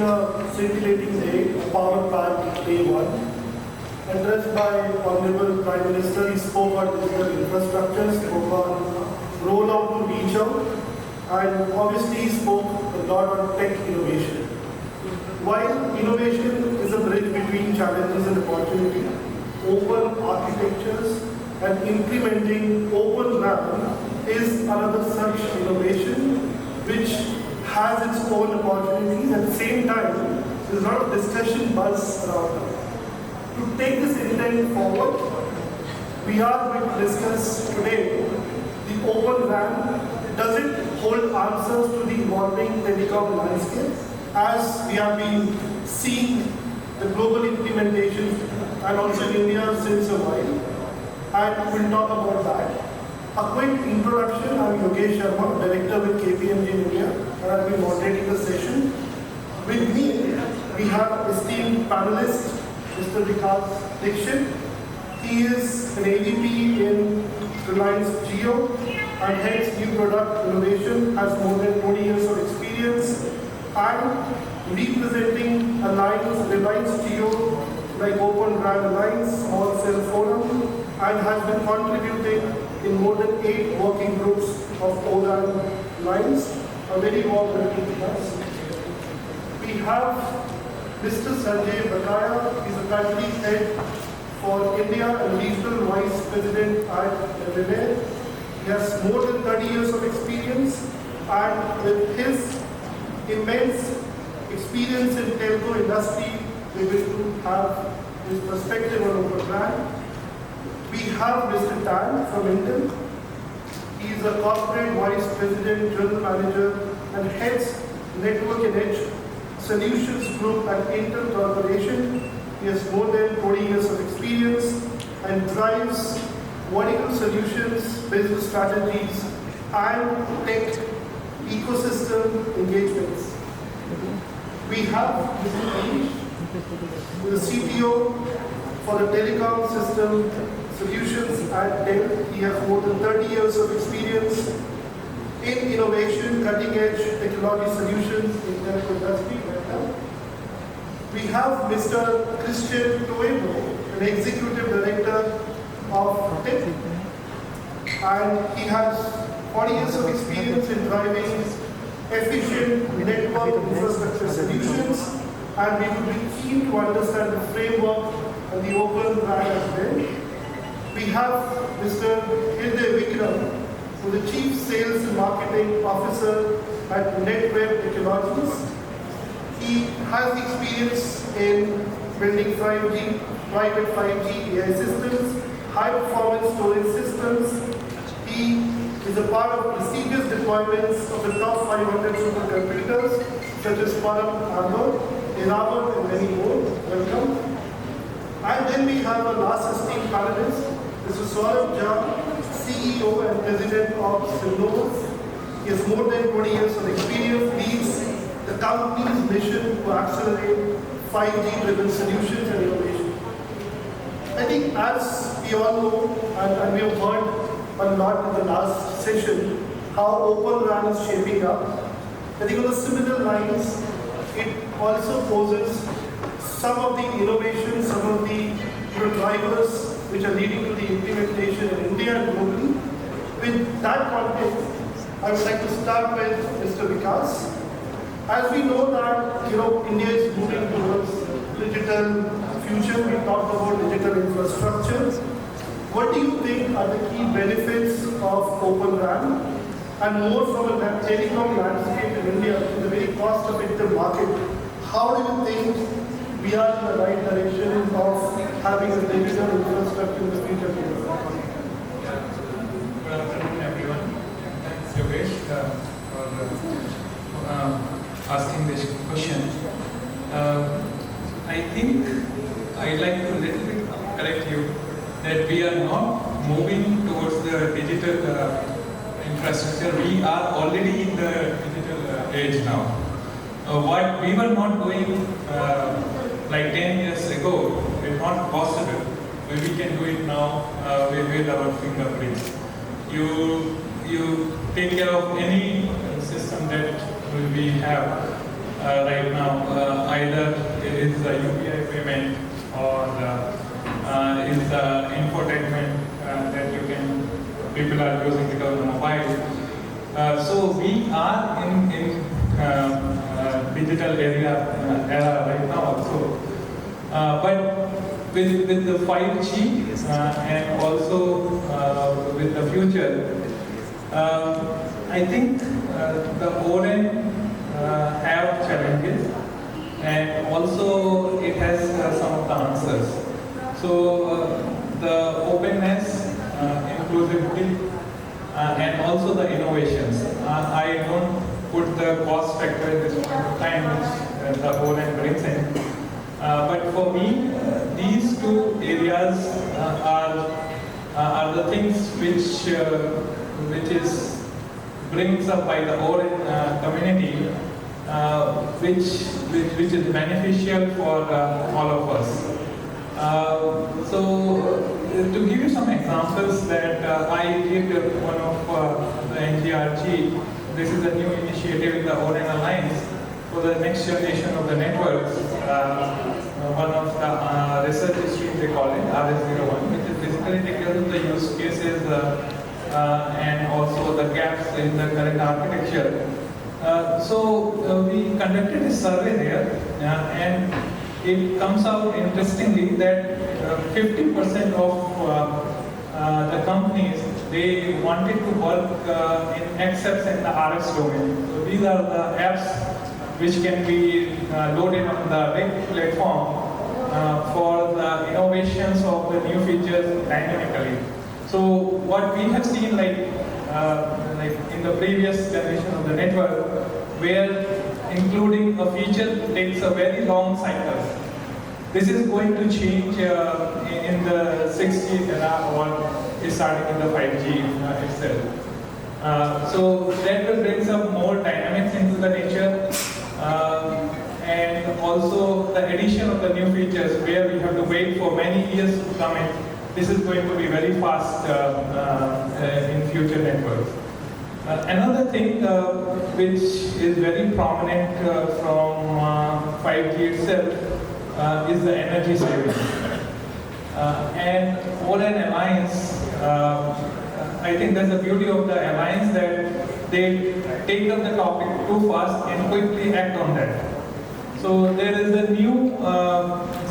a scintillating day, a power-packed day one. Addressed by Honorable Prime Minister, he spoke on digital infrastructure, spoke on rollout to reach out, and obviously he spoke a lot on tech innovation. While innovation is a bridge between challenges and opportunity, open architectures and implementing open RAM is another such innovation which has its own opportunities. At the same time, there's a lot of discussion buzz around it. To take this intent forward, we are going to discuss today the open RAM. Does it hold answers to the evolving telecom landscape as we have been seeing the global implementation and also in India since a while? And we'll talk about that. A quick introduction. I'm Yogesh Sharma, Director with KPMG in India, and I'll be moderating the session. With me, we have esteemed panelist, Mr. Vikas Dixit. He is an AVP in Reliance Jio and heads new product innovation, has more than 20 years of experience, and representing Reliance Jio like Open RAN Alliance, Small Cell Forum, and has been contributing in more than 8 working groups of ORAN lines. A very warm welcome to us. We have Mr. Sanjay Bhataya. He's a country head for India and regional vice president at Reliving. He has more than 30 years of experience, and with his immense experience in telco industry, we will have his perspective on Open RAN. We have Mr. Tan from Intel. He is a corporate vice president, general manager, and heads Network and Edge Solutions Group at Intel Corporation. He has more than 20 years of experience and drives vertical solutions, business strategies, and tech ecosystem engagements. We have Mr. Anish, who is the CTO for the Telecom System Solutions at Dell. He has more than 30 years of experience in innovation, cutting-edge technology solutions in telco industry. We have Mr. Christian Toebo, an executive director of Tech, and he has 40 years of experience in driving efficient network infrastructure solutions, and we would be keen to understand the framework and the open RAN as well. We have Mr. Hirday Vikram, who is the Chief Sales and Marketing Officer at NetWeb Technologies. He has experience in building 5G, private 5G AI systems, high-performance storage systems. He is a part of prestigious deployments of the top 500 supercomputers, such as Quantum Armor, Erawan, and many more. Welcome. And then we have our last esteemed panelist, Mr. Saurav Jha, CEO and President of Simnovus. He has more than 20 years of experience, leads the company's mission to accelerate 5G-driven solutions and innovation. I think as we all know, and we have heard a lot in the last session, how Open RAN is shaping up. I think on the similar lines, it also poses some of the innovations, some of the drivers which are leading to the implementation in India and globally. With that context, I would like to start with Mr. Vikas. As we know that India is moving towards digital future, we talked about digital infrastructure. What do you think are the key benefits of Open RAN? And more from a telecom landscape in India, in a very cost-effective market, how do you think we are in the right direction of having a digital infrastructure in the future? Good afternoon, everyone. Thanks, Yogesh, for asking this question. I think I'd like to little bit correct you that we are not moving towards the digital infrastructure. We are already in the digital age now. What we were not doing like 10 years ago is not possible. We can do it now with our fingerprints. You take care of any system that we have. right now. Either is the UPI payment or is the infotainment that people are using because of the mobile. So we are in digital era right now also. But with the 5G and also with the future, I think the ORAN have challenges, and also it has some of the answers. So the openness, inclusivity, and also the innovations. I don't put the cost factor at this point of time, which the ORAN brings in. But for me, these two areas are the things which is brings up by the ORAN community, which is beneficial for all of us. So to give you some examples that I did one of the NGRG, this is a new initiative in the ORAN Alliance for the next generation of the networks. One of the research streams they call it, RS01, which is basically take care of the use cases and also the gaps in the current architecture. So we conducted a survey there, and it comes out interestingly that 50% of the companies, they wanted to work in XFs and the RS domain. So these are the apps which can be loaded on the RIC platform for the innovations of the new features dynamically. So what we have seen, like in the previous generation of the network, where including a feature takes a very long cycle. This is going to change in the 6G era, or is starting in the 5G itself. So that will bring some more dynamics into the nature, and also the addition of the new features where we have to wait for many years to come in. This is going to be very fast in future networks. Another thing which is very prominent from 5G itself is the energy saving. And ORAN Alliance, I think that's the beauty of the alliance, that they take up the topic too fast and quickly act on that. So there is a new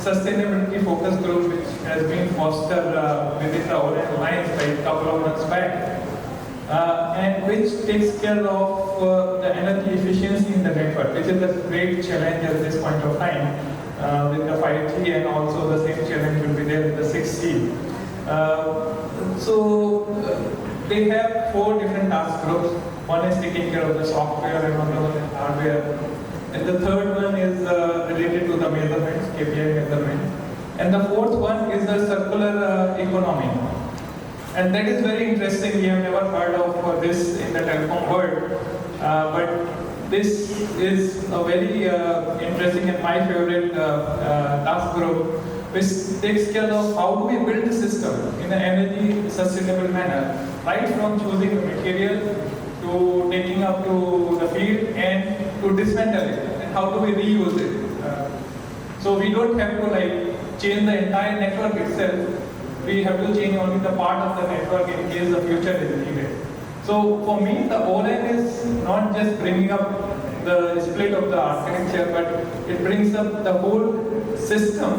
sustainability focus group which has been fostered within the ORAN Alliance like a couple of months back, and which takes care of the energy efficiency in the network, which is a great challenge at this point of time with the 5G, and also the same challenge will be there with the 6G. They have 4 different task groups. One is taking care of the software, and another one is hardware. And the third one is related to the measurements, KPI measurement. And the fourth one is the circular economy. And that is very interesting. We have never heard of this in the telecom world. But this is a very interesting and my favorite task group, which takes care of how do we build the system in an energy sustainable manner, right from choosing the material to taking up to the field and to dismantle it, and how do we reuse it. So we don't have to change the entire network itself. We have to change only the part of the network in case the future is needed. So for me, the ORAN is not just bringing up the split of the architecture, but it brings up the whole system,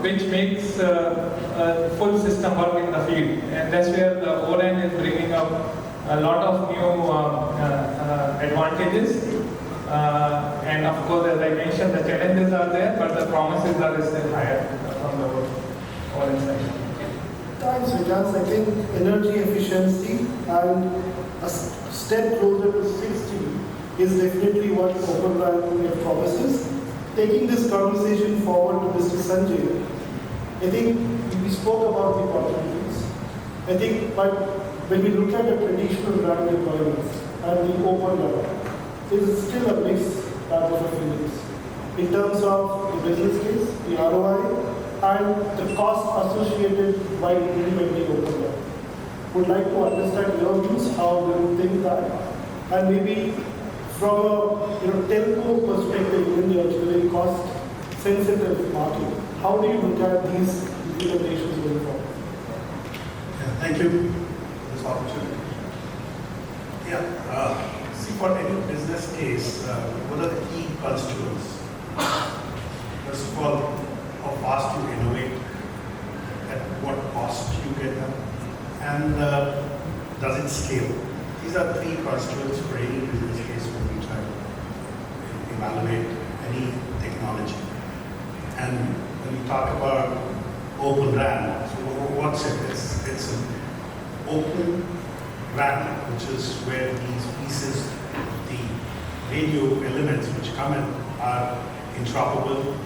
which makes a full system work in the field. And that's where the ORAN is bringing up a lot of new advantages. And of course, as I mentioned, the challenges are there, but the promises are still higher from the ORAN side. Thanks, Vijay. I think energy efficiency and a step closer to 6G is definitely what Open RAN promises. Taking this conversation forward to Mr. Sanjay, I think we spoke about the opportunities. I think, but when we look at the traditional RAN deployments and the open RAN, it is still a mixed bag of feelings in terms of the business case, the ROI, and the cost associated while implementing open RAN. Would like to understand your views, how do you think that, and maybe from a telco perspective, in India, which is a very cost-sensitive market, how do you look at these implementations going forward? Yeah, thank you for this opportunity. Yeah, see, for any business case, what are the key constituents? First of all, how fast you innovate, at what cost you get them, and does it scale? These are three constituents for any business case when we try to evaluate any technology. And when we talk about Open RAN, so what's it? It's an open RAN, which is where these pieces, the radio elements which come in, are interoperable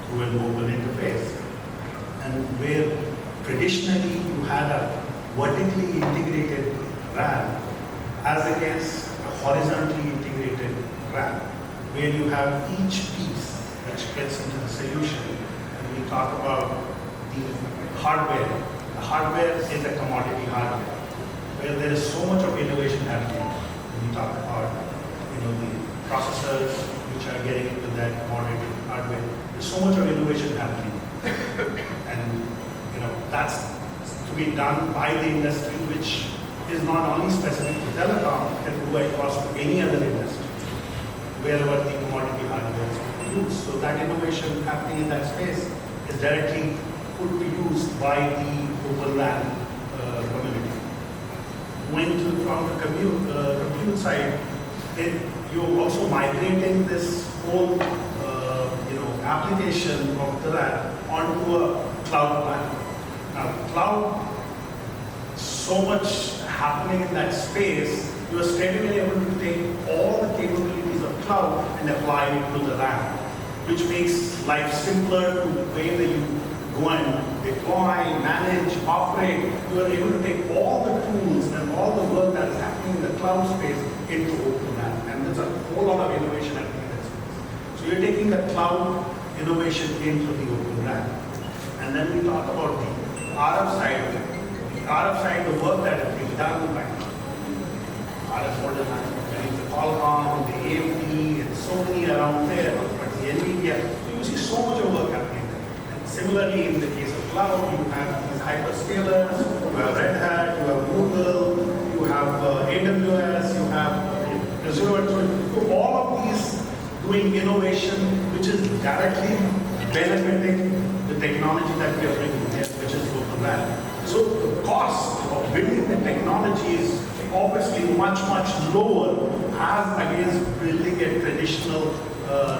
through an open interface. And where traditionally you had a vertically integrated RAN as against a horizontally integrated RAN, where you have each piece which gets into the solution. And we talk about the hardware. The hardware is a commodity hardware, where there is so much of innovation happening. When we talk about the processors which are getting into that commodity hardware, there's so much of innovation happening. And that's to be done by the industry, which is not only specific to telecom, it can go across to any other industry, wherever the commodity hardware is used. So that innovation happening in that space is directly put to use by the Open RAN community. From the compute side, you're also migrating this whole application of the RAN onto a cloud platform. Now, cloud, so much happening in that space, you are straightaway able to take all the capabilities of cloud and apply it to the RAN, which makes life simpler to the way that you go and deploy, manage, operate. You are able to take all the tools and all the work that is happening in the cloud space into Open RAN. And there's a whole lot of innovation happening in that space. So you're taking the cloud innovation into the Open RAN. And then we talk about the RF side of it. The RF side, the work that has been done by RF model manufacturing, the Telecom, the AMD, and so many around there, but the NVIDIA, you see so much of work happening there. And similarly, in the case of cloud, you have these hyperscalers, you have Red Hat, you have Google, you have AWS, you have Azure. So all of these doing innovation, which is directly benefiting the technology that we are bringing here, which is Open RAN. So the cost of building the technology is obviously much, much lower as against building a traditional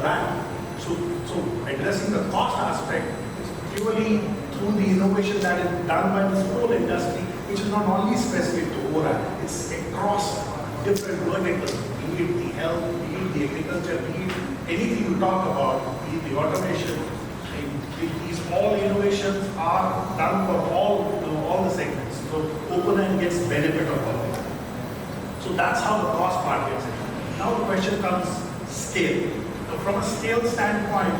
RAN. So addressing the cost aspect is purely through the innovation that is done by this whole industry, which is not only specific to ORAN, it's across different verticals, be it the health, be it the agriculture, be it anything you talk about, be it the automation. These all innovations are done for all the segments. So Open RAN gets benefit of all of that. So that's how the cost part gets in. Now the question comes scale. So from a scale standpoint,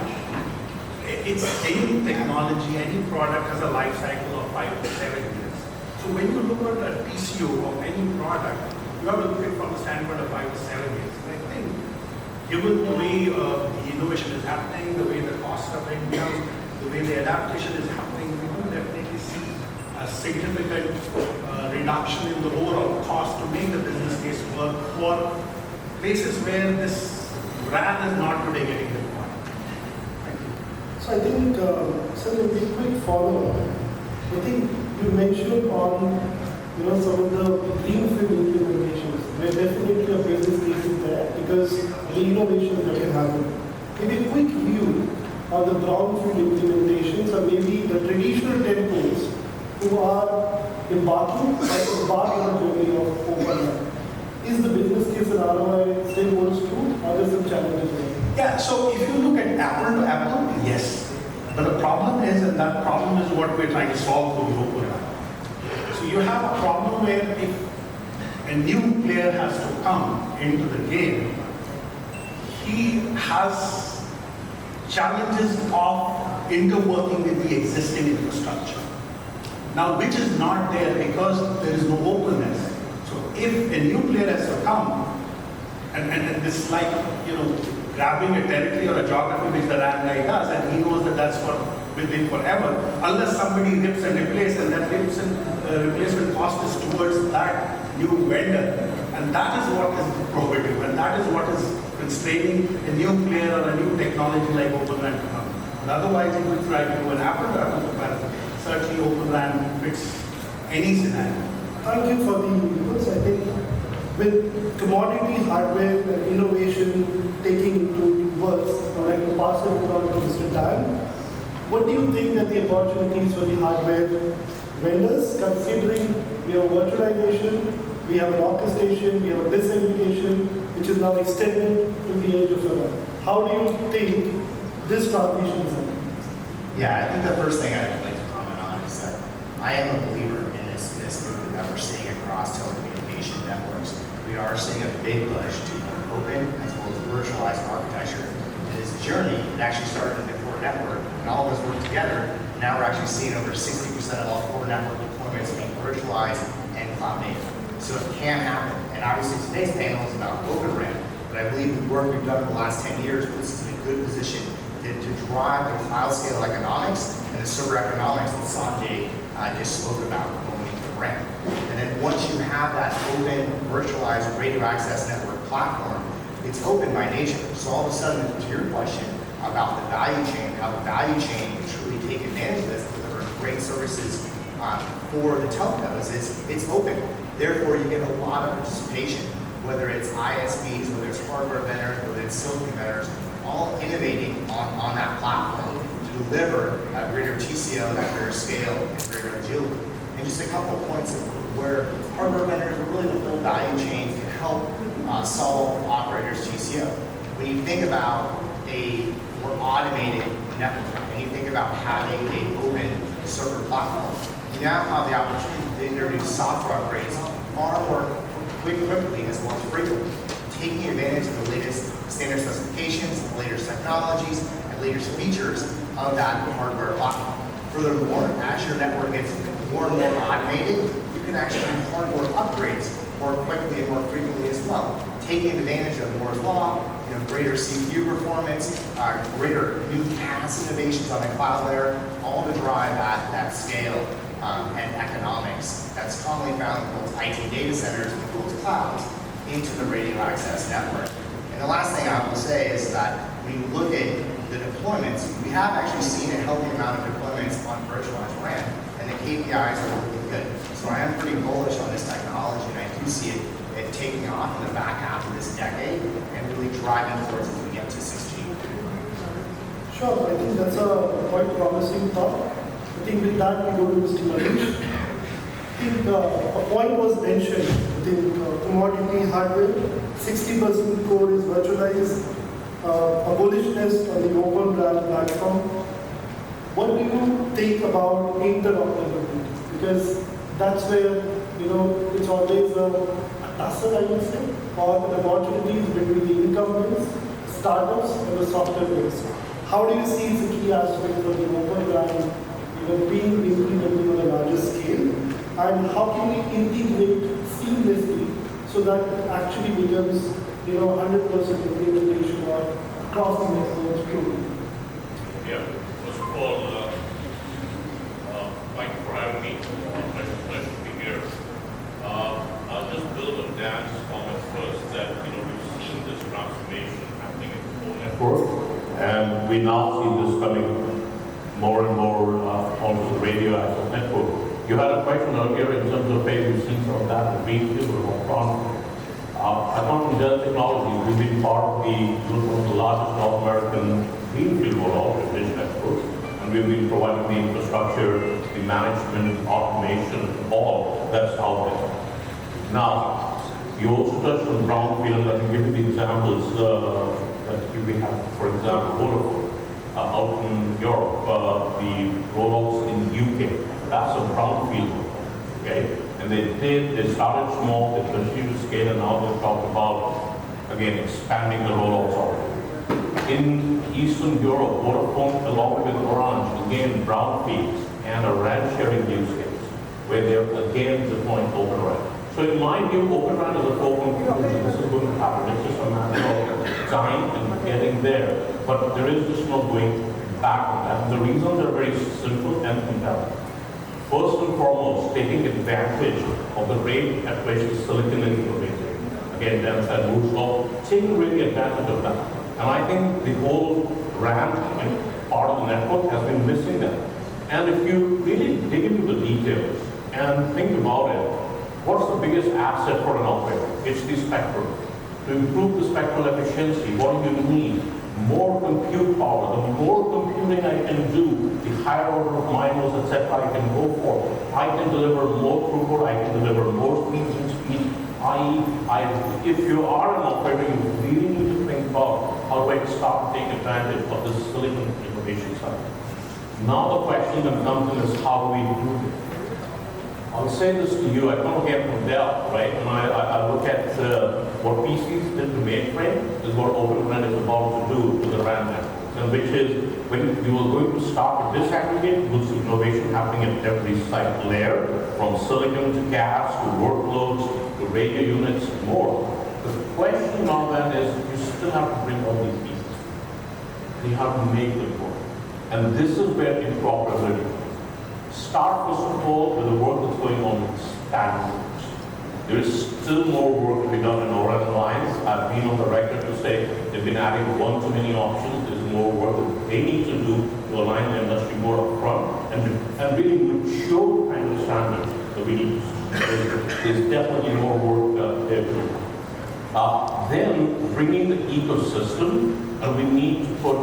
it's any technology, any product has a life cycle of 5 to 7 years. So when you look at a TCO of any product, you have to look at it from the standpoint of 5 to 7 years. And I think given the way the innovation is happening, the way the costs are being down, the way the adaptation is happening, we do definitely see a significant reduction in the overall cost to make the business case work for places where this RAN is not today getting deployed. Thank you. So I think, sir, a very quick follow-up. I think you mentioned on some of the greenfield implementations where definitely a business case is there because the innovation that can happen. Maybe a quick view on the brownfield implementations or maybe the traditional telcos who are embarking on a journey of Open RAN. Is the business case and ROI still holds true or are there some challenges there? Yeah, so if you look at apple to apple, yes. But the problem is, and that problem is what we're trying to solve with Open RAN. So you have a problem where if a new player has to come into the game, he has challenges of interworking with the existing infrastructure. Now, which is not there because there is no openness. So if a new player has to come, And this is like, grabbing a territory or a geography which the RAM guy does, and he knows that that's for within forever, unless somebody rips and replaces, and that rips and replacement cost is towards that new vendor. And that is what is prohibitive, and that is what is constraining a new player or a new technology like Open RAN to come. But otherwise, if you try to do an apple-to-apple comparison, certainly Open RAN fits any scenario. Thank you for the inputs. I think with commodity hardware and innovation taking into words, I'd like to pass it on to Mr. Dan. What do you think that the opportunities for the hardware vendors, considering we have virtualization, we have an orchestration, we have a disaggregation, which is now extended to the age of AI? How do you think this transition is happening? Yeah, I think the first thing I'd like to comment on is that I am a believer in this movement that we're seeing across telecommunication networks. We are seeing a big push to open as well as virtualized architecture. And this journey, it actually started in the core network, and all of us work together. Now we're actually seeing over 60% of all core network deployments being virtualized and cloud native. So it can happen. And obviously today's panel is about Open RAN, but I believe the work we've done in the last 10 years puts us in a good position to drive the cloud scale economics and the server economics that Sanjay just spoke about going into RAN. And then once you have that open, virtualized radio access network platform, it's open by nature. So all of a sudden, to your question about the value chain, how the value chain can truly take advantage of this, deliver great services for the telcos, it's open. Therefore, you get a lot of participation, whether it's ISPs, whether it's hardware vendors, whether it's silicon vendors, all innovating on that platform to deliver a greater TCO, that greater scale, and greater agility. And just a couple of points of where hardware vendors, but really the whole value chain can help solve operators' TCO. When you think about a more automated network, and you think about having an open server platform, you now have the opportunity to introduce software upgrades far more quickly as well as frequently, taking advantage of the latest standard specifications, the latest technologies, and latest features of that hardware platform. Furthermore, as your network gets more and more automated, you can actually do hardware upgrades more quickly and more frequently as well, taking advantage of Moore's Law, greater CPU performance, greater new CAS innovations on the cloud layer, all to drive that scale and economics that's commonly found in both IT data centers and both clouds into the radio access network. And the last thing I will say is that when you look at the deployments, we have actually seen a healthy amount of deployments on virtualized RAN, and the KPIs are looking good. So I am pretty bullish on this technology, and I do see it taking off in the back half of this decade and really driving towards as we get to 6G. Sure, I think that's a quite promising thought. I think with that we go to Mr. Manish. I think a point was mentioned. I think commodity hardware, 60% core is virtualized, a bullishness on the Open RAN platform. What do you think about interoperability? Because that's where, it's always a tussle, I would say, or the opportunities between the incumbents, startups, and the software players. How do you see the key aspects of the Open RAN being implemented on a larger scale? And how can we integrate seamlessly so that it actually becomes 100% implementation or across the networks truly? Yeah, first of all, thank you for having me. Pleasure to be here. I'll just build on Dan's comments first that we've seen this transformation happening in the whole network, and we now see this coming more and more onto the radio access network. You had a question earlier in terms of where we've seen some of that in greenfield or brownfield. I come from Dell Technologies. We've been part of one of the largest North American greenfield rollout of digital networks, and we've been providing the infrastructure, the management, automation, all that's out there. Now, you also touched on brownfield. Let me give you the examples that we have. For example, Vodafone out in Europe, the rollouts in the UK. That's a brownfield, okay? And they started small, they continued to scale, and now they've talked about, again, expanding the rollouts already. In Eastern Europe, Vodafone, along with Orange, again, brownfields and a RAN sharing use case, where they're again deploying Open RAN. So in my view, Open RAN is a foregone conclusion. This is going to happen. It's just a matter of time and getting there. But there is just no going back on that. The reasons are very simple and compelling. First and foremost, taking advantage of the rate at which the silicon is innovating. Again, Dan said, moves law, taking really advantage of that. And I think the whole RAN part of the network has been missing that. And if you really dig into the details and think about it, what's the biggest asset for an operator? It's the spectrum. To improve the spectral efficiency, what do you need? More compute power. The more computing I can do, the higher order of MIMOs, etc. I can go for. I can deliver more throughput, I can deliver more speeds and speed. If you are an operator, you really need to think about how do I start to take advantage of this silicon innovation side. Now the question that comes in is how do we do it? I'll say this to you, I come here from Dell, right? And I look at what PCs did to mainframe is what Open RAN is about to do to the RAN networks. And which is, when we were going to start to disaggregate, we'll see innovation happening at every site layer, from silicon to gas, to workloads, to radio units, and more. The question now then is, you still have to bring all these pieces. You have to make them work. And this is where interoperability comes. Start, first of all, with the work that's going on with standards. There is still more work to be done in ORM lines. I've been on the record to say they've been adding one too many options. There's more work that they need to do to align the industry more upfront and really mature kind of standards that we need to see. There's definitely more work there to do. Then bringing the ecosystem, and we need to put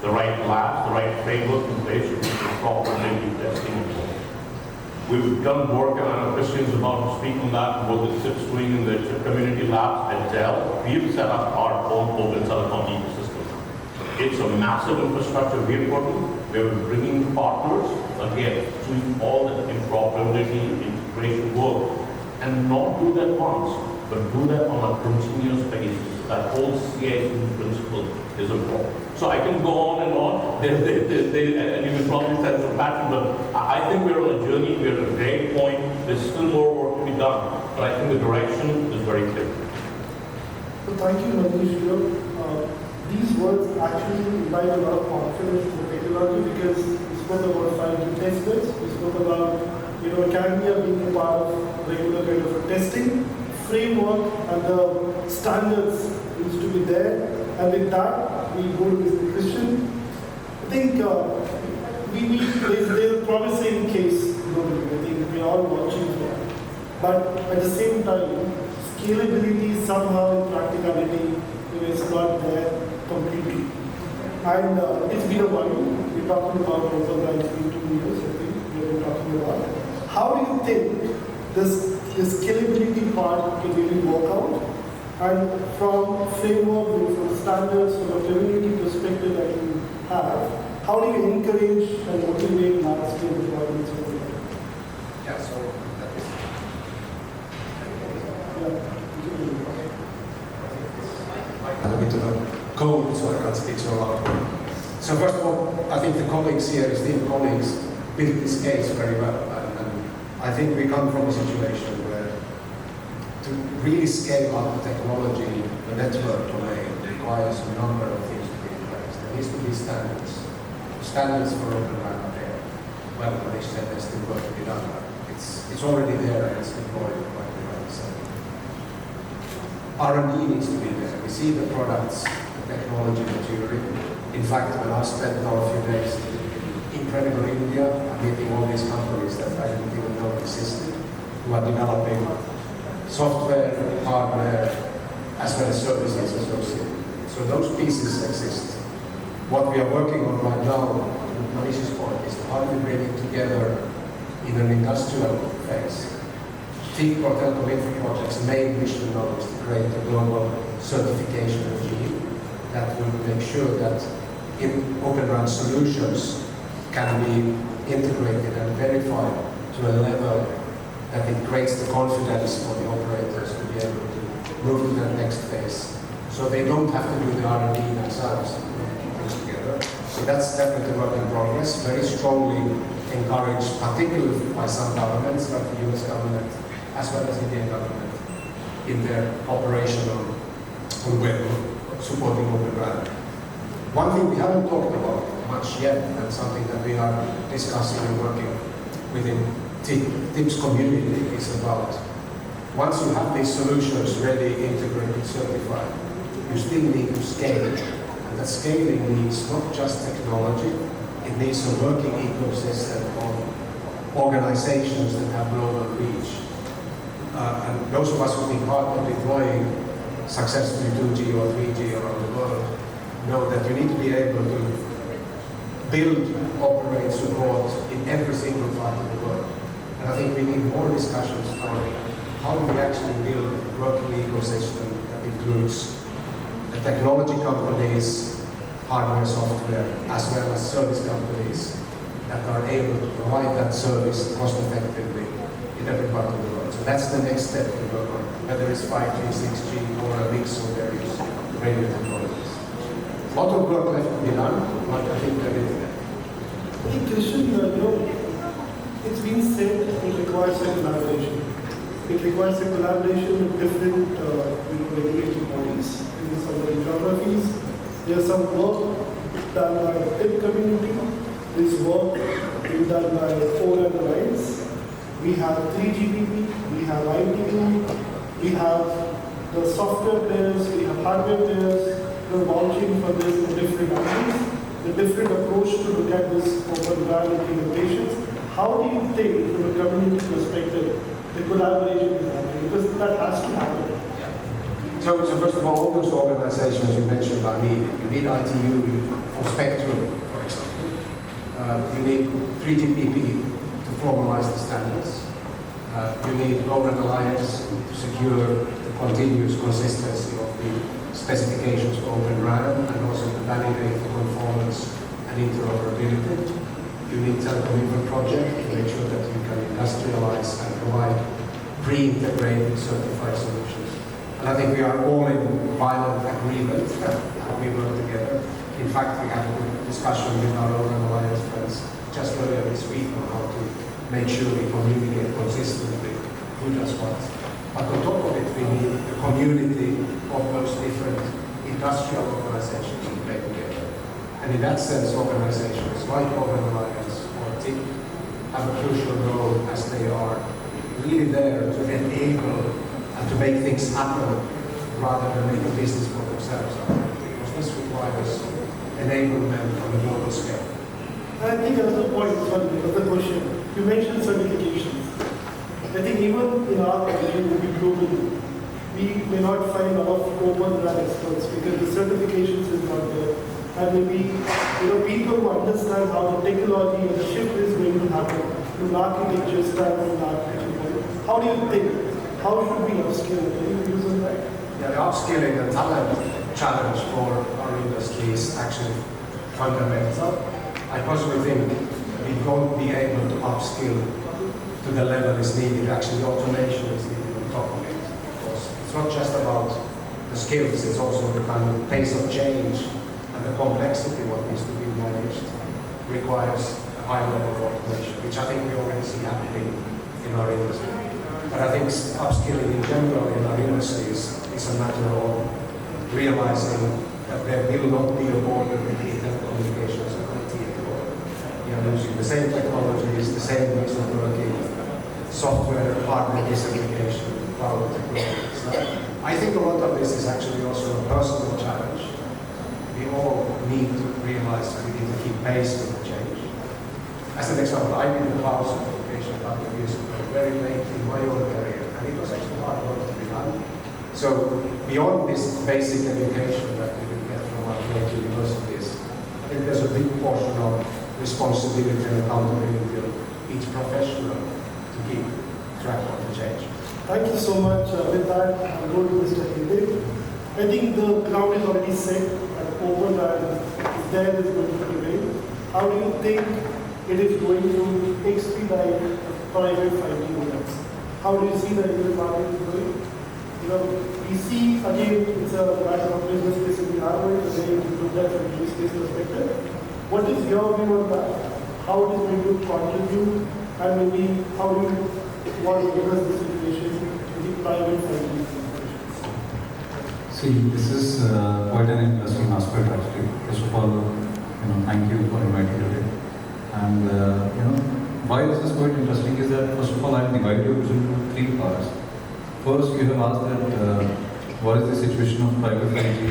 the right labs, the right framework in place to do proper safety testing and so on. We've done work, and I know Christian's about to speak on that, what the CIP's doing in the chip community labs at Dell. We've set up our own open telecom ecosystem. It's a massive infrastructure we're working. We're bringing partners, again, doing all the interoperability, integration work, and not do that once, but do that on a continuous basis. That whole CIC principle is important. So I can go on and on, and you can probably sense the pattern, but I think we're on a journey, we're at a great point, there's still more work to be done, but I think the direction is very clear. So thank you, Manish. These words actually invite a lot of confidence in the technology, because we spoke about 5G test beds, we spoke about academia being a part of regular kind of a testing framework, and the standards needs to be there. And with that, we go to Mr. Christian. I think there's a promising case globally. I think we're all watching for that. But at the same time, scalability somehow in practicality is not there completely. And it's been a while. We're talking about Open RAN, it's been 2 years, I think, we've been talking about. How do you think this scalability part can really work out? And from framework, from standards, from a community perspective that you have, how do you encourage and motivate large-scale deployments? Yeah, so that is. A bit of a cold, so I can't speak so loud. So first of all, I think the colleagues here, esteemed colleagues, built this case very well. And I think we come from a situation where to really scale up the technology, the network domain requires a number of things to be in place. There needs to be standards. Standards for Open RAN are there. Well, they said there's still work to be done. It's already there and it's deployed quite well. So R&D needs to be there. We see the products, the technology maturing. In fact, when I spent now a few days in incredible India, I'm meeting all these companies that I didn't even know existed, who are developing software, hardware, as well as services associated. So those pieces exist. What we are working on right now, to Manish's point, is how do we bring it together in an industrial phase. Think for telecom infra projects' main mission now is to create a global certification regime that will make sure that Open RAN solutions can be integrated and verified to a level that it creates the confidence for the operators to be able to move to the next phase. So they don't have to do the R&D themselves to keep things together. So that's definitely a work in progress, very strongly encouraged, particularly by some governments like the US government as well as Indian government in their operation on web, supporting open RAN. One thing we haven't talked about much yet, and something that we are discussing and working within TIPS community, is about once you have these solutions ready, integrated, certified, you still need to scale. And that scaling needs not just technology, it needs a working ecosystem of organizations that have global reach. And those of us who've been part of deploying successfully 2G or 3G around the world know that you need to be able to build, operate, support in every single part of the world. And I think we need more discussions on how do we actually build a working ecosystem that includes the technology companies, hardware, software, as well as service companies that are able to provide that service cost effectively in every part of the world. So that's the next step to work on, whether it's 5G, 6G, or a mix of various radio technologies. A lot of work left to be done, but I think we're getting there. Hey, Christian, it's been said it requires a collaboration. It requires a collaboration with different regulatory bodies in some geographies. There's some work done by the TIP community. There's work being done by 4 and Alliance. We have 3GPP, we have ITU, we have the software players, we have hardware players. We're vouching for this in different countries. The different approach to look at this open RAN implementations. How do you think, from a community perspective, the collaboration is happening? Because that has to happen. So first of all those organizations you mentioned are needed. You need ITU for spectrum, for example. You need 3GPP to formalize the standards. You need Open Alliance to secure the continuous consistency of the specifications for Open RAN and also to validate the conformance and interoperability. You need Telecom Infra project to make sure that you can industrialize and provide pre-integrated certified solutions. And I think we are all in violent agreement how we work together. In fact, we had a discussion with our own Alliance friends just earlier this week on how to make sure we communicate consistently who does what. But on top of it, we need the community of those different industrial organizations to play together. And in that sense, organizations like Open Alliance or TIP have a crucial role as they are really there to enable and to make things happen rather than make a business for themselves. Because this requires enablement on a global scale. And I think another point, another question. You mentioned certifications. I think even in our country, maybe globally, we may not find a lot of open RAN experts because the certifications is not there. And maybe people who understand how the technology and the shift is going to happen from architecture standpoint, architecture. How do you think? How should we upskill? Any views on that? Yeah, the upskilling and talent challenge for our industry is actually fundamental. I personally think we won't be able to upskill to the level is needed. Actually, automation is needed on top of it. Because it's not just about the skills, it's also the kind of pace of change and the complexity what needs to be managed requires a high level of automation, which I think we already see happening in our industry. But I think upskilling in general in our industry is a matter of realizing that there will not be a border between telecommunications and IT anymore. We are using the same technologies, the same ways of working, software, hardware disaggregation, cloud technologies. I think a lot of this is actually also a personal challenge. We all need to realize that we need to keep pace with the change. As an example, I did a cloud certification a couple of years ago, very late in my own career, and it was actually hard work to be done. So beyond this basic education that we will get from our great universities, I think there's a big portion of responsibility and accountability of each professional to keep track of the change. Thank you so much. With that, I'll go to Mr. Hinde. I think the ground is already set at open RAN is there is going to prevail. How do you think it is going to expedite private 5G models? How do you see the Indian market going? We see again it's a matter of business case in the hardware, the way we look at from a use case perspective. What is your view on that? How it is going to contribute, and maybe how do you what will address the situation with the private 5G operations? See, this is quite an interesting aspect actually. First of all, thank you for inviting today. And why this is quite interesting is that first of all, I'll divide you into three parts. First, you have asked that what is the situation of private 5G,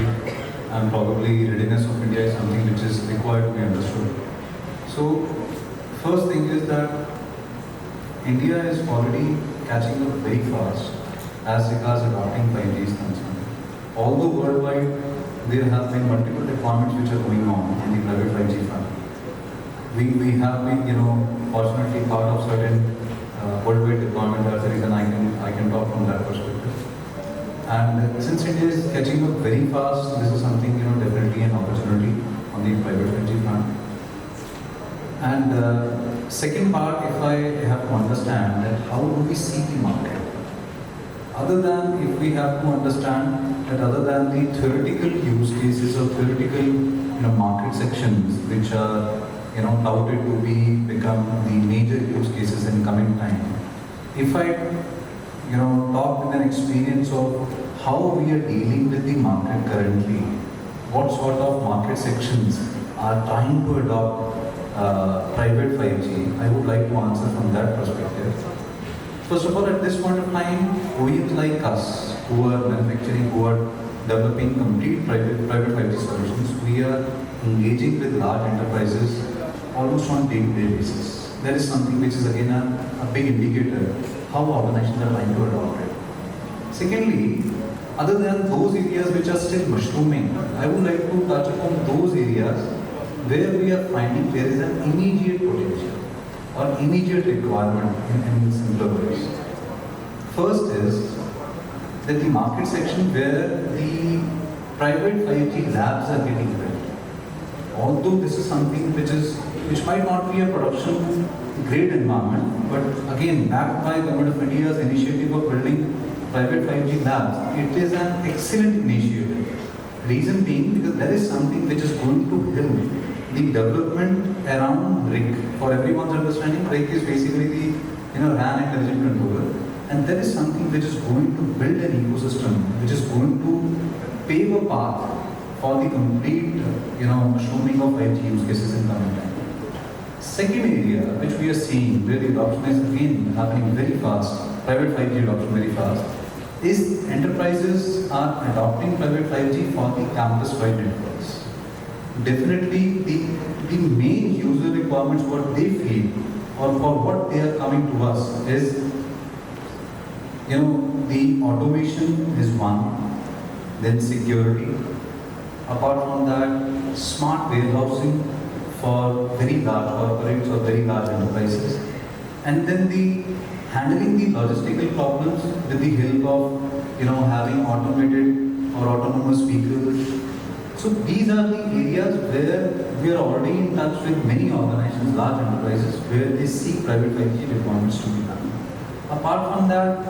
and probably readiness of India is something which is required to be understood. So, first thing is that India is already catching up very fast as regards adopting 5G is concerned. Although worldwide there have been multiple deployments which are going on in the private 5G front. We have been, fortunately part of certain worldwide deployment. That's the reason I can talk from that perspective. And since India is catching up very fast, this is something definitely an opportunity on the private 5G front. And second part, if I have to understand that how do we see the market? Other than if we have to understand that other than the theoretical use cases or theoretical market sections which are touted to become the major use cases in coming time. If I talk with an experience of how we are dealing with the market currently, what sort of market sections are trying to adopt private 5G, I would like to answer from that perspective. First of all, at this point of time, OEMs like us who are manufacturing, who are developing complete private 5G solutions, we are engaging with large enterprises almost on day-to-day basis. That is something which is again a big indicator how organizations are trying to adopt it. Secondly, other than those areas which are still mushrooming, I would like to touch upon those areas where we are finding there is an immediate potential or immediate requirement in simpler words. First is that the market section where the private 5G labs are getting built. Although this is something which might not be a production grade environment, but again backed by Government of India's initiative of building private 5G labs, it is an excellent initiative. Reason being because that is something which is going to help the development around RIC. For everyone's understanding, RIC is basically the RAN intelligent controller, and that is something which is going to build an ecosystem, which is going to pave a path for the complete mushrooming of 5G use cases in coming time. Second area which we are seeing where the adoption is again happening very fast, private 5G adoption very fast, is enterprises are adopting private 5G for the campus-wide networks. Definitely the main user requirements, what they feel or for what they are coming to us is, the automation is one, then security. Apart from that, smart warehousing for very large corporates or very large enterprises. And then the handling the logistical problems with the help of having automated or autonomous vehicles. So these are the areas where we are already in touch with many organizations, large enterprises, where they see private 5G deployments to be done. Apart from that,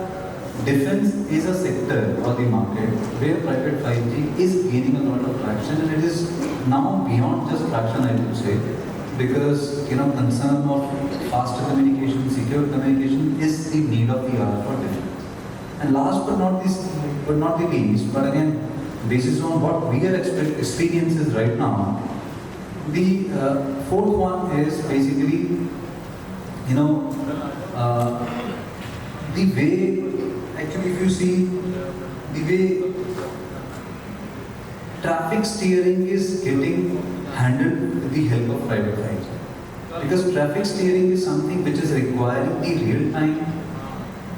defense is a sector or the market where private 5G is gaining a lot of traction, and it is now beyond just traction, I would say, because concern of faster communication, secure communication is the need of the hour for defense. And last but not the least, but again, based on what we are experiences right now, the fourth one is basically, the way. Actually, if you see the way traffic steering is getting handled with the help of private 5G. Because traffic steering is something which is requiring the real-time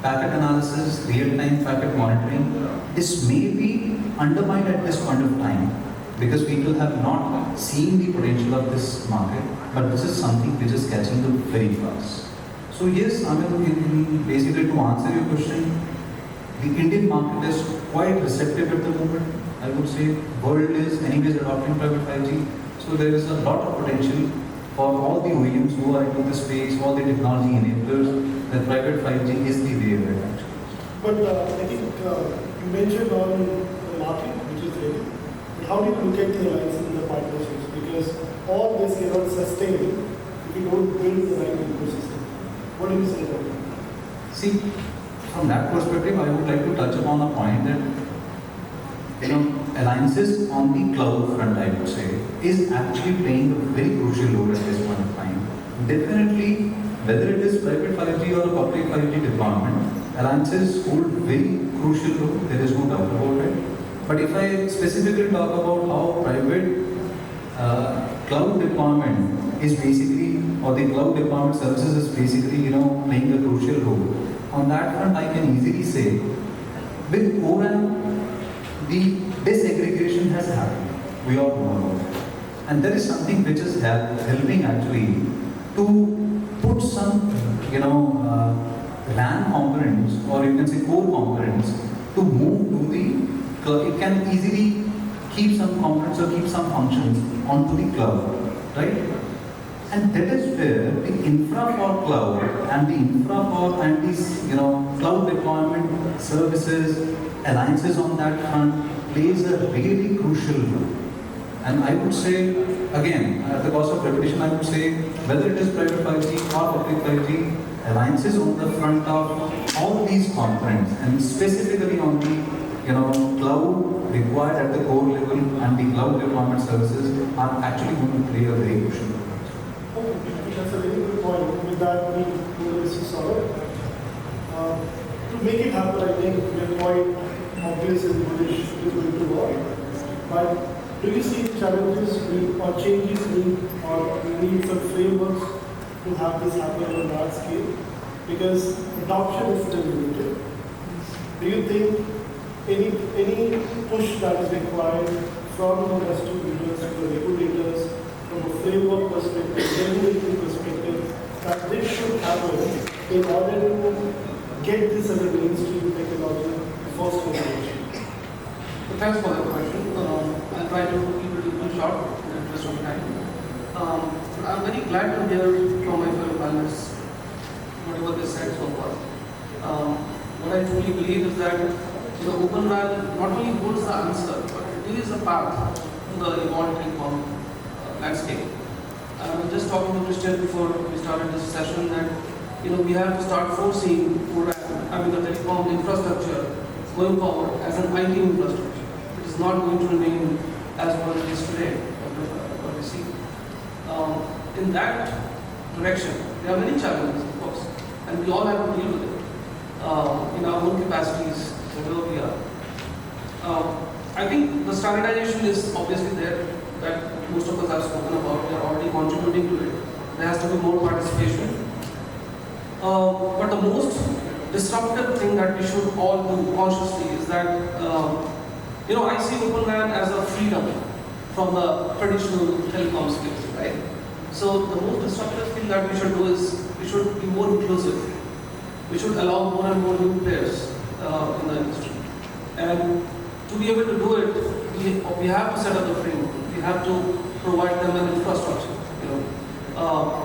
packet analysis, real-time packet monitoring. This may be undermined at this point of time because people have not seen the potential of this market, but this is something which is catching them very fast. So yes, basically to answer your question, the Indian market is quite receptive at the moment. I would say world is anyways adopting private 5G. So there is a lot of potential for all the OEMs who are into this space, all the technology enablers, that private 5G is the way ahead actually. But I think you mentioned on the market, which is ready. But how do you look at the alliances and the partnerships? Because all this cannot sustain if you don't build the right ecosystem. What do you say about that? See, from that perspective, I would like to touch upon a point that alliances on the cloud front, I would say, is actually playing a very crucial role at this point of time. Definitely, whether it is private 5G or a public 5G deployment, alliances hold very crucial role. There is no doubt about it. But if I specifically talk about how private cloud deployment is basically, or the cloud deployment services is basically, playing a crucial role. On that front, I can easily say, with ORAN, the disaggregation has happened. We all know about it. And there is something which is helping actually to put some, LAN components, or you can say core components, to move to the cloud. It can easily keep some components or keep some functions onto the cloud, right? And that is where the infra for cloud and the infra for and these, cloud deployment services, alliances on that front plays a really crucial role. And I would say, again, at the cost of repetition, I would say, whether it is private 5G or public 5G, alliances on the front of all these components, and specifically on the cloud required at the core level and the cloud deployment services are actually going to play a very crucial role. Okay, that's a very good point. With that, we go to Saurav. To make it happen, I think we're quite obvious in which is going to work. But do you see challenges or changes or need some frameworks to have this happen on a large scale? Because adoption is still limited. Do you think any push that is required from the industry leaders to the regulators, from a framework perspective, regulatory perspective, that this should happen in order to get this as a mainstream technology first generation? So thanks for the question. I'll try to keep it a little short in the interest of time. I'm very glad to hear from my fellow panelists whatever they said so far. What I truly believe is that the Open RAN not only holds the answer, but it is a path to the evolved telecom landscape. I was just talking to Christian before we started this session that we have to start foreseeing having the telecom infrastructure going forward as an IT infrastructure. It is not going to remain as what it is today, what we see. In that direction, there are many challenges, of course, and we all have to deal with it in our own capacities, wherever we are. I think the standardization is obviously there, that most of us have spoken about. We are already contributing to it. There has to be more participation. But the most disruptive thing that we should all do consciously is that, I see Open RAN as a freedom from the traditional telecom space, right? So the most disruptive thing that we should do is we should be more inclusive. We should allow more and more new players in the industry. And to be able to do it, we have to set up the framework. We have to provide them an infrastructure,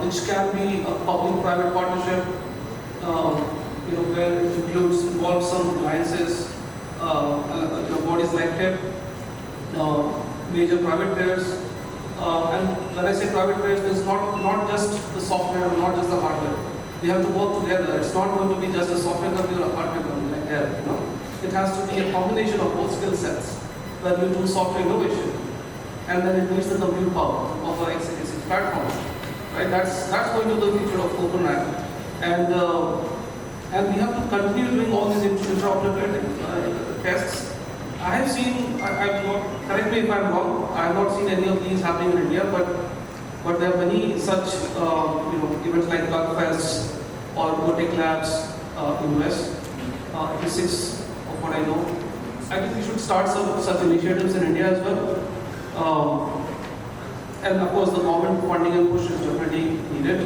which can be a public-private partnership, where it involves some alliances, bodies like TIP, major private players. And when I say private players, it's not just the software, not just the hardware. We have to work together. It's not going to be just a software company or a hardware company like that. It has to be a combination of both skill sets, where you do software innovation, and then it needs the compute power of our x86 platform. Right? That's going to be the future of Open RAN. And we have to continue doing all these interoperability tests. I have seen, correct me if I'm wrong, I have not seen any of these happening in India, but there are many such events like Bugfest or Gotech Labs in US, at least 6 of what I know. I think we should start some such initiatives in India as well. And of course the government funding and push is definitely needed,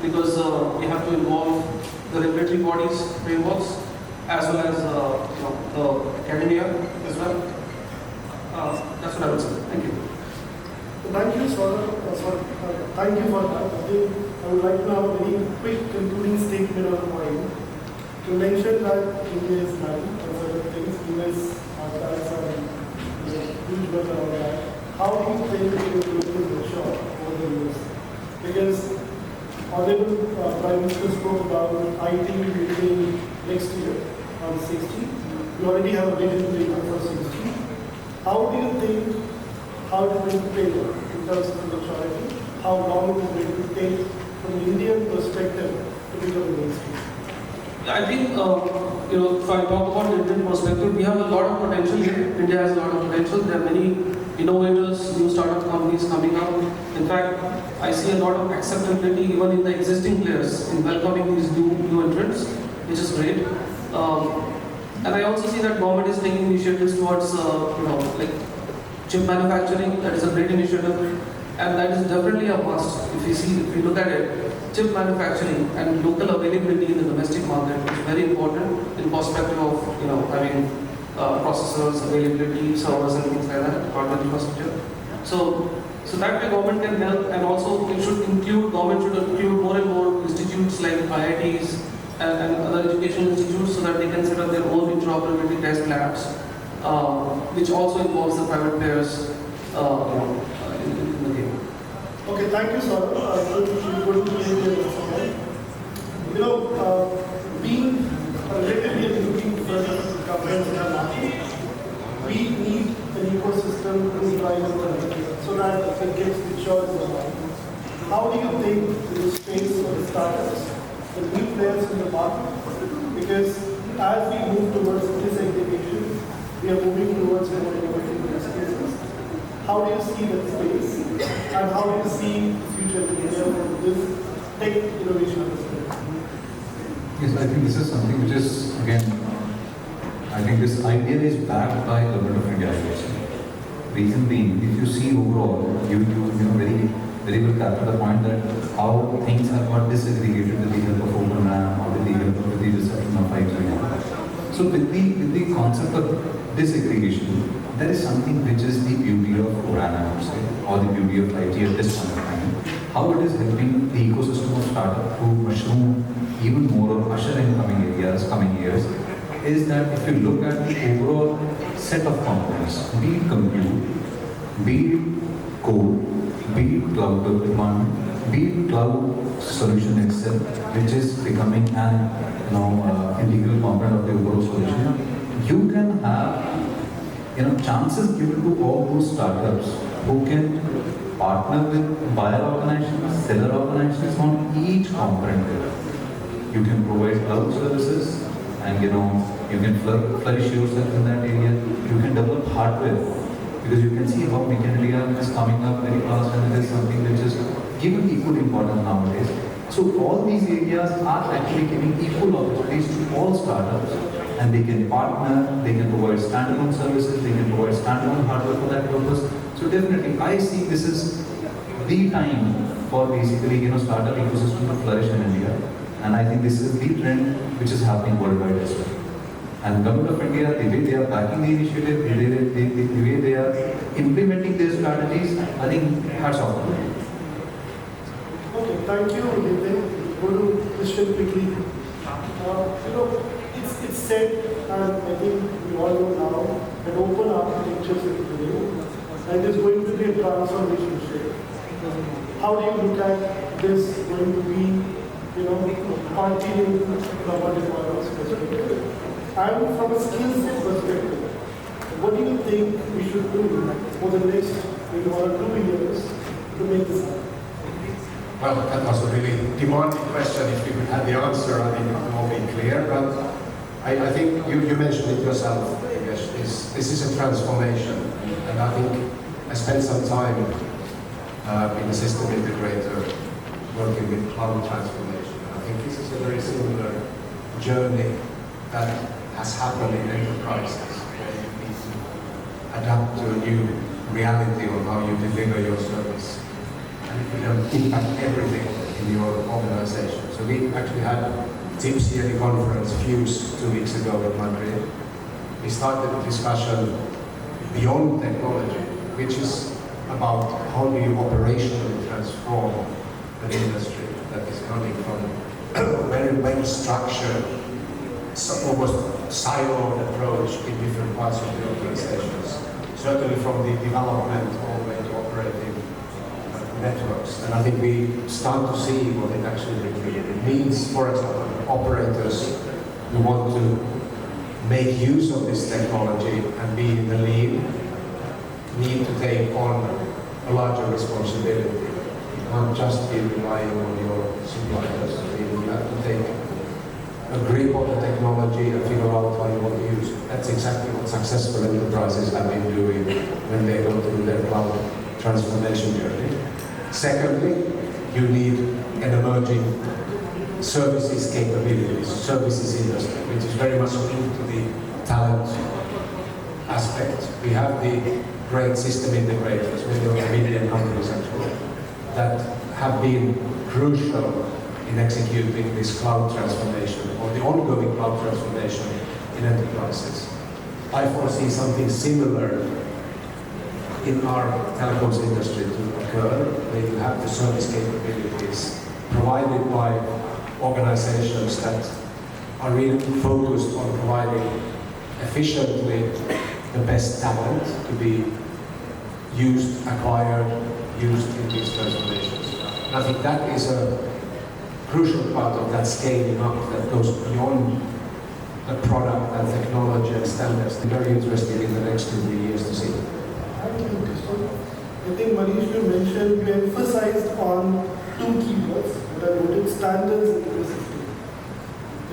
because we have to involve the regulatory bodies, frameworks, as well as the academia as well. That's what I would say. Thank you. Thank you, Saurav. Thank you for that. I think I would like to have a very quick concluding statement on the point. To mention that India is done on certain things, US has done some huge work around that. How do you think it is going to mature over the years? Because Honorable Prime Minister spoke about IT between next year on 60. We already have a vision paper for 60. How do you think, how do you think in terms of maturity, how long it is going to take from an Indian perspective to become a mainstream? I think, if I talk about the Indian perspective, we have a lot of potential here. India has a lot of potential. There are many innovators, new startup companies coming up. In fact, I see a lot of acceptability even in the existing players in welcoming these new entrants, which is great. And I also see that government is taking initiatives towards, like chip manufacturing. That is a great initiative, and that is definitely a must. If you look at it, chip manufacturing and local availability in the domestic market is very important in perspective of having processors, availability, servers, and things like that, hardware infrastructure. So that way government can help, and also government should include more and more institutes like IITs and other education institutes so that they can set up their own interoperability test labs, which also involves the private players in the game. Okay, thank you, Saurav. Being relatively looking for governments in the market, we need an ecosystem to drive so that it gets matured. How do you think the space for the startups, the new players in the market? Because as we move towards disaggregation, we are moving towards more innovative use cases. How do you see that space, and how do you see the future in India for this tech innovation perspective? Yes, I think this is something which is, again, I think this idea is backed by Government of India, I guess. Reason being, if you see overall, you very well capture the point that how things have got disaggregated with the help of Open RAM or with the help of the reception of 5G. So with the concept of disaggregation, there is something which is the beauty of RAN, I would say, or the beauty of 5G at this point of time. How it is helping the ecosystem of startup to mushroom even more or usher in coming years, is that if you look at the overall set of components, be it compute, be it code, be it cloud deployment, be it cloud solution itself, which is becoming an integral component of the overall solution, you can have chances given to all those startups who can partner with buyer organizations, seller organizations on each component. You can provide cloud services, and you can flourish yourself in that area. You can develop hardware, because you can see how Make in India is coming up very fast, and it is something which is given equal importance nowadays. So all these areas are actually giving equal opportunities to all startups, and they can partner, they can provide standalone services, they can provide standalone hardware for that purpose. So definitely, I see this is the time for basically startup ecosystem to flourish in India. And I think this is the trend which is happening worldwide as well. And Government of India, the way they are backing the initiative, the way they are implementing their strategies, I think hats off to them. Okay, thank you, Nitin. Go to question quickly. It's said, and I think we all know now, that open architecture is today, and there's going to be a transformation shift. How do you look at this going to be continuing from a deployment perspective? And from a skill set perspective, what do you think we should do for the next 1 or 2 years to make this happen? Well, that was a really demanding question. If you had the answer, I think it would all be clear. But I think you mentioned it yourself, Yogesh. This is a transformation. And I think I spent some time being a system integrator working with cloud transformation. I think this is a very similar journey that has happened in enterprises, where you need to adapt to a new reality of how you deliver your service. And it will impact everything in your organization. So we actually had TIPS yearly conference, Fuse, 2 weeks ago in Madrid. We started a discussion beyond technology, which is about how do you operationally transform an industry that is coming from very well structured, almost siloed approach in different parts of the organizations. Certainly from the development all the way to operating networks. And I think we start to see what it actually means. It means, for example, operators we want to make use of this technology and be in the lead, need to take on a larger responsibility. You can't just be relying on your suppliers. You have to take a grip on the technology and figure out how you want to use it. That's exactly what successful enterprises have been doing when they go through their cloud transformation journey. Secondly, you need an emerging services capabilities, services industry, which is very much linked to the talent aspect. We have the great system integrators, many of the Indian companies actually, that have been crucial in executing this cloud transformation or the ongoing cloud transformation in enterprises. I foresee something similar in our telecoms industry to occur, where you have the service capabilities provided by organizations that are really focused on providing efficiently the best talent to be used, acquired, used in these transformations. And I think that is a crucial part of that scaling up that goes beyond the product and technology and standards. I'm very interested in the next 2-3 years to see. Thank you, Krishna. I think Manish, you mentioned, you emphasized on 2 keywords that I noted: standards and ecosystem.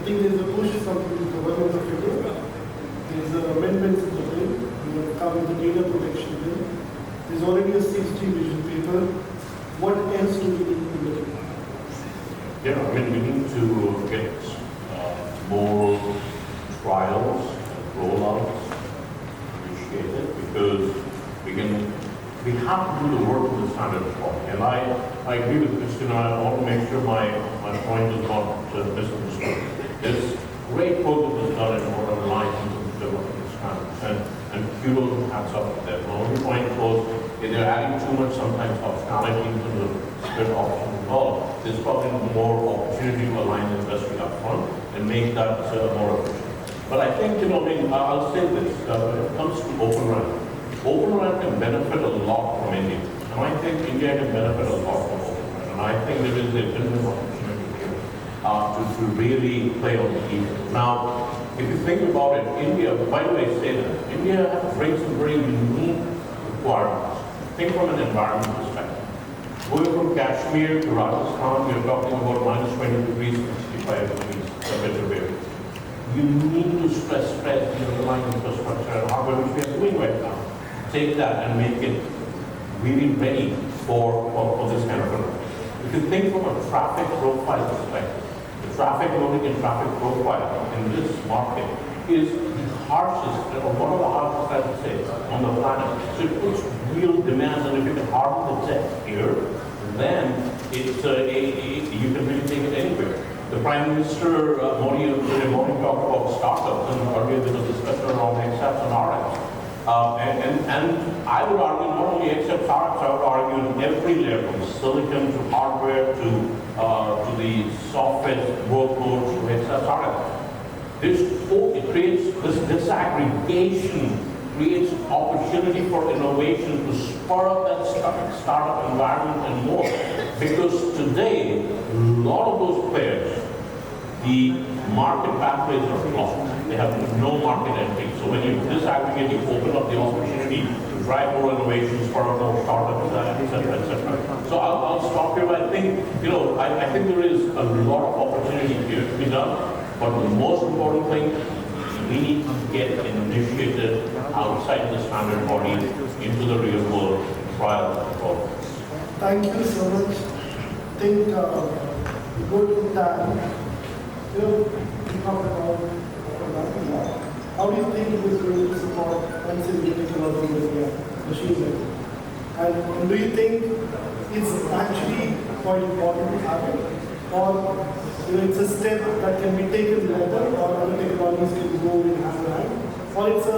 I think there's a push from the government of India. There's amendments in the bill. We have come with the data protection bill. There's already a 6G vision paper. What else do we need to look at? Yeah, I mean, we need to get more trials and rollouts initiated, because we have to do the work to the standard quality. And I agree with Christina. I want to make sure my point is not misunderstood. There's great work that was done in order to line into developing standards, and kudos and hats up to them. My only point was, if they're adding too much sometimes functionality into the spirit option involved, there's probably more opportunity to align the industry up front and make that more efficient. But I think, I'll say this, when it comes to Open RAN can benefit a lot from India. And I think India can benefit a lot from Open RAN. And I think there is a business opportunity here to really play on the key. Now, if you think about it, India, by the way, say that, India brings some very unique requirements. Think from an environment perspective. Going from Kashmir to Rajasthan, we're talking about -20 degrees, 65 degrees temperature variance. You need to stress the underlying infrastructure and hardware, which we are doing right now. Take that and make it really ready for this kind of thing. If you think from a traffic profile perspective, the traffic loading and traffic profile in this market is the harshest, or one of the harshest, I would say, on the planet. So it puts real demands, and if you can harden the tech here, then it's you can really take it anywhere. The Prime Minister, Modi talked about startups, and earlier there was discussion around XAPs and RFs. And I would argue not only XAPs, RFs, I would argue in every layer, from silicon to hardware to the software workloads to XAPs, RFs. It creates this disaggregation, creates opportunity for innovation to spur up that startup environment and more. Because today, a lot of those players, the market pathways are blocked. They have no market entry. So when you disaggregate, you open up the opportunity to drive more innovations, spur up more startups, etc., etc. So I'll stop here. But I think, I think there is a lot of opportunity here to be done. But the most important thing, we need to get initiated outside the standard body into the real world trial. Thank you so much. I think we go to Dan. We talked about how do you think it is going to support unsynthetic technology with machine learning? And do you think it's actually quite important to have it? Or it's a step that can be taken later, or other technologies can go in hand in hand, or it's a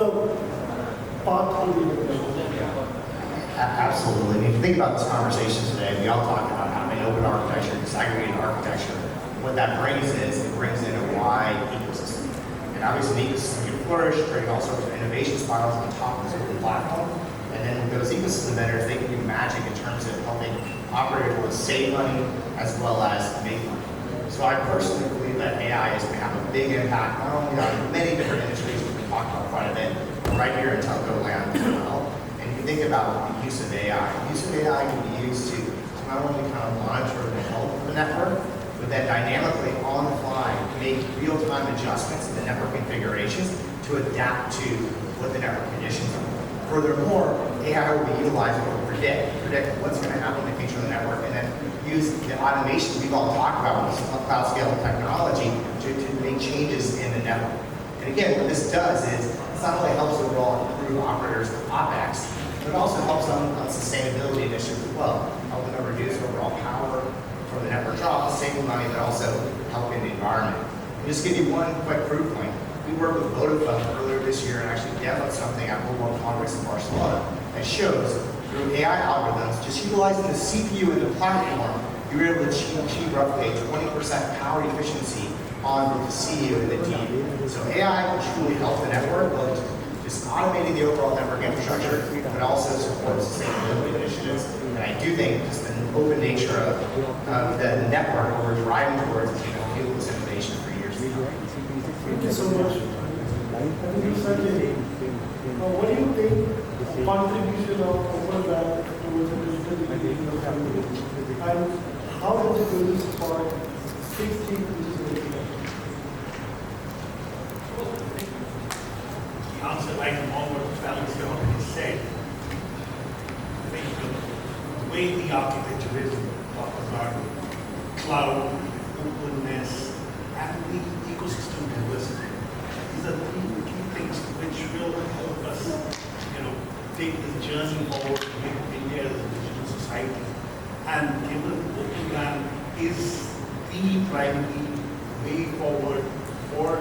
path to the innovation? Absolutely. If you think about this conversation today, we all talked about having open architecture, disaggregated architecture. What that brings is, it brings in a wide ecosystem. And obviously, the ecosystem can flourish, creating all sorts of innovation spirals on top of this open platform. And then with those ecosystem vendors, they can do magic in terms of helping operators both save money as well as make money. So I personally believe that AI is going to have a big impact, not only on many different industries, which we talked about quite a bit, but right here in telco land as well. And if you think about the use of AI, the use of AI can be used to not only kind of monitor the health of the network, but then dynamically on the fly make real-time adjustments in the network configurations to adapt to what the network conditions are. Furthermore, AI will be utilized to predict what's going to happen in the future of the network, and then use the automation we've all talked about with cloud scale technology to make changes in the network. And again, what this does is it not only helps overall improve operators' OpEx, but it also helps on sustainability initiatives as well, helping them reduce overall power from the network draw, saving money, but also helping the environment. I'll just give you one quick proof point. We worked with Vodafone earlier this year and actually demoed something at World War Congress in Barcelona that shows through AI algorithms, just utilizing the CPU and the platform, you were able to achieve roughly a 20% power efficiency on both the CPU and the DU. So AI will truly help the network, both just automating the overall network infrastructure, but also support sustainability initiatives. And I do think just the open nature of the network we're driving towards is going to fuel this innovation for years to come. Thank you so much. I think you said it. What do you think the contribution of open RAN towards the digital inclusion of family, and how is it going to support 6G usability? The answer right on what Felix already said. I think the way the architecture is, talk about cloud, openness, and the ecosystem diversity. These are three key things which will help us, take this journey forward to make India as a digital society. And given Open RAN is the primary way forward for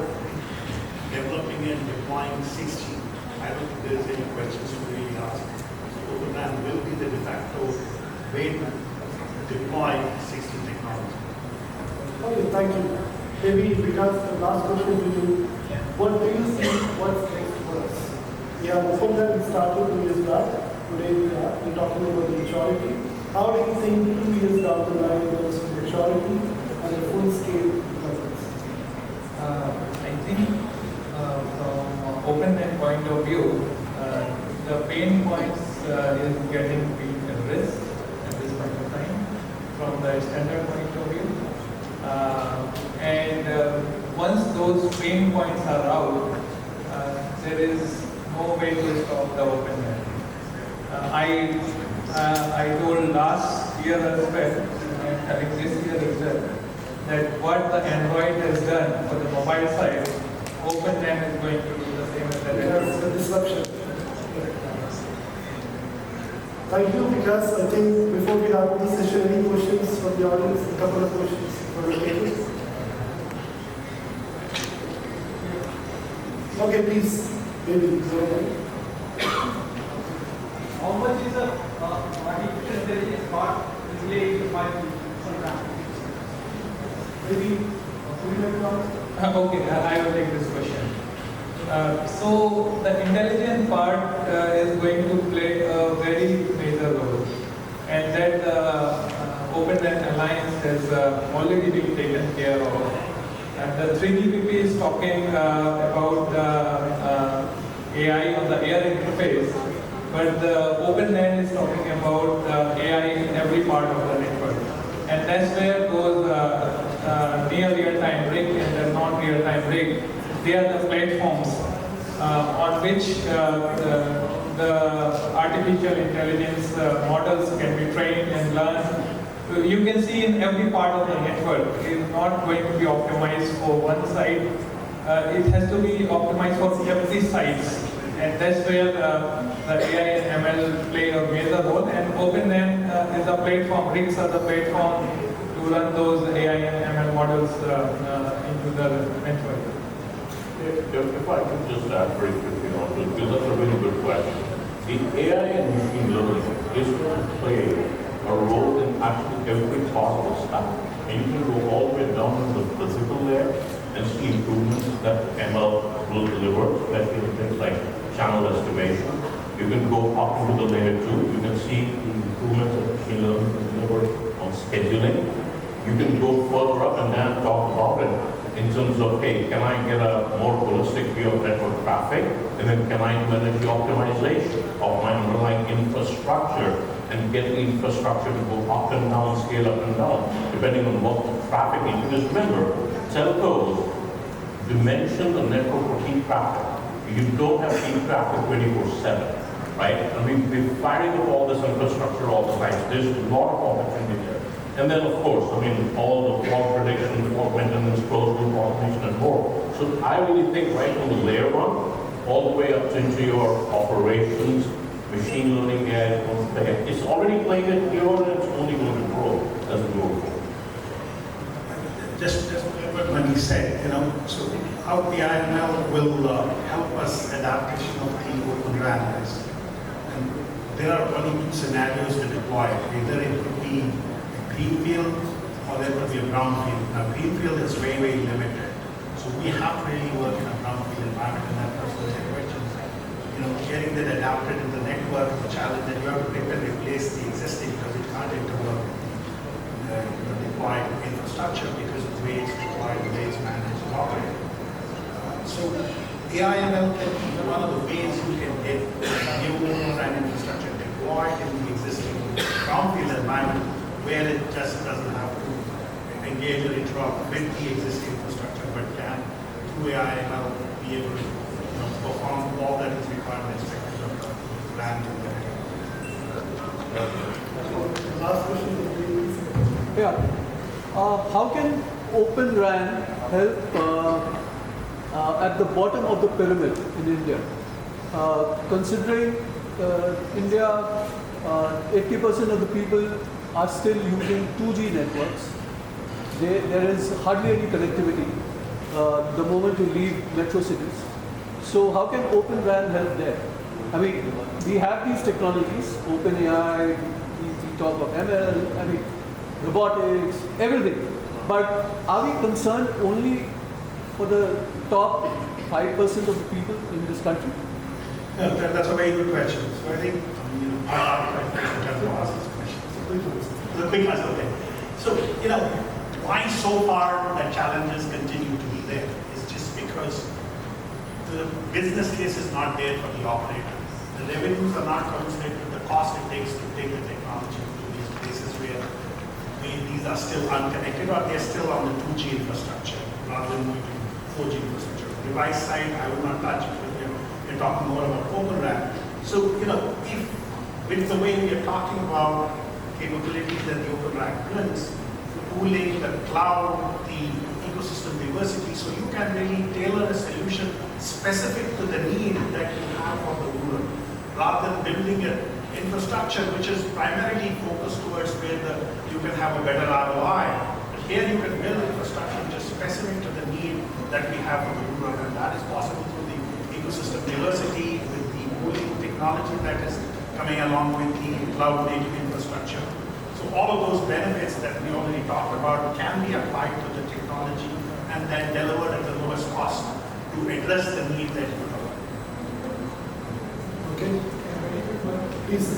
developing and deploying 6G, I don't think there is any questions to really ask. Open RAN will be the de facto way to deploy 6G technology. Okay, thank you. Maybe because the last question to you, what do you see what's next for us? We have opened that we started 2 years back. Today we're talking about maturity. How do you think 2 years down the line there is maturity and a full scale development? I think from OpenNet point of view, the pain points is getting being addressed at this point of time from the standard point of view. Once those pain points are out, there is no way to stop the OpenNet. I told last year as well, and having this year as well, that what the Android has done for the mobile side, OpenNet is going to do the same as the It's a disruption. Thank you, because I think before we have this session, any questions from the audience? A couple of questions for the takers. Okay, please. Maybe go ahead. How much is the artificial intelligence part related to 5G? Maybe would you like to answer? Okay, I will take this question. So the intelligent part is going to play a very major role, and that OpenNet Alliance has already been taken care of. And the 3GPP is talking about AI on the air interface, but the OpenNet is talking about AI in every part of the network. And that's where those near real-time rig and the non-real-time rig, they are the platforms on which the artificial intelligence models can be trained and learned. You can see in every part of the network, it is not going to be optimized for one side. It has to be optimized for every side. And that's where the AI and ML play a major role. And OpenNet is a platform, rigs are the platform to run those AI and ML models into the network. If I could just add very quickly on this, because that's a really good question. The AI and machine learning is going to play a role in actually every part of the stack. And you can go all the way down to the physical layer and see improvements that ML will deliver, especially in things like channel estimation. You can go up into the layer 2, you can see the improvements that machine learning can deliver on scheduling. You can go further up, and Dan talked about it in terms of, hey, can I get a more holistic view of network traffic? And then can I do energy optimization of my underlying infrastructure and get the infrastructure to go up and down, scale up and down, depending on what the traffic is. Because remember, telcos dimension the network for peak traffic. You don't have peak traffic 24/7, right? And we're firing up all this infrastructure all the time. There's a lot of opportunity there. And then, of course, I mean, all the fault prediction, fault maintenance, closed loop automation, and more. So I really think right from the layer one, all the way up into your operations, machine learning, AI, it's already playing it here, and it's only going to grow as we go forward. Just what Mani said, so how the IML will help us adaptation of the open RAN is. And there are only two scenarios to deploy. Either it could be greenfield or there could be a brownfield. Now, greenfield is very, very limited. So we have to really work in a brownfield environment, and that was the question. Getting that adapted in the network, the challenge that you have to rip and replace the existing because it can't interwork with the deployed infrastructure because of the way it's deployed, the way it's managed and operated. So AIML can be one of the ways you can get new RAN infrastructure deployed in the existing brownfield environment, where it just doesn't have to engage or interact with the existing infrastructure, but can, through AIML, be able to perform all that is required and expected of the RAN to the Last question, please. Yeah. How can Open RAN help at the bottom of the pyramid in India? Considering India, 80% of the people are still using 2G networks. There is hardly any connectivity the moment you leave metro cities. So how can Open RAN help there? I mean, we have these technologies, OpenAI, we talk of ML, robotics, everything. But are we concerned only for the top 5% of the people in this country? No, that's a very good question. So I think I'll ask this question. The quick answer, okay. So, why so far the challenges continue to be there is just because the business case is not there for the operator. The revenues are not commensurate with the cost it takes to take the technology to these places where these are still unconnected or they're still on the 2G infrastructure rather than moving to 4G infrastructure. Device side, I will not touch it with you. We're talking more about Open RAN. So, if with the way we are talking about capabilities that the Open RAN brings, the pooling, the cloud, the ecosystem diversity, so you can really tailor a solution specific to the need that you have for the rural, rather than building an infrastructure which is primarily focused towards where you can have a better ROI. But here you can build infrastructure which is specific to the need that we have for the rural, and that is possible through the ecosystem diversity, with the pooling technology that is coming along with the cloud native infrastructure. So all of those benefits that we already talked about can be applied to the technology and then delivered at the lowest cost to address the need that you provide. Okay. Please.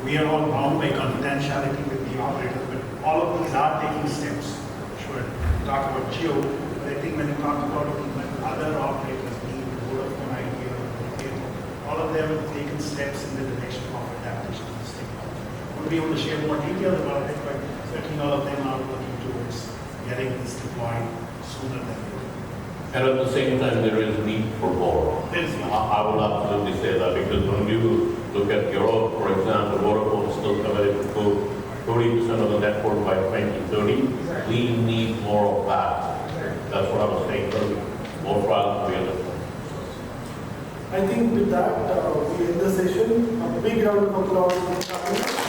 We are all bound by confidentiality with the operator, but all of these are taking steps. Sure, talk about Geo, but I think when you talk about even other operators, being Vodafone, Idea, all of them have taken steps in the direction of adaptation of this technology. I won't be able to share more details about it, but certainly all of them are working towards getting this deployed sooner than later. And at the same time, there is need for more. I will absolutely say that, because when you look at Europe, for example, Vodafone is still committed to put 30% of the network by 2030. We need more of that. That's what I was saying earlier. More trials to be undertaken. I think with that, we end the session. A big round of applause for Kapil.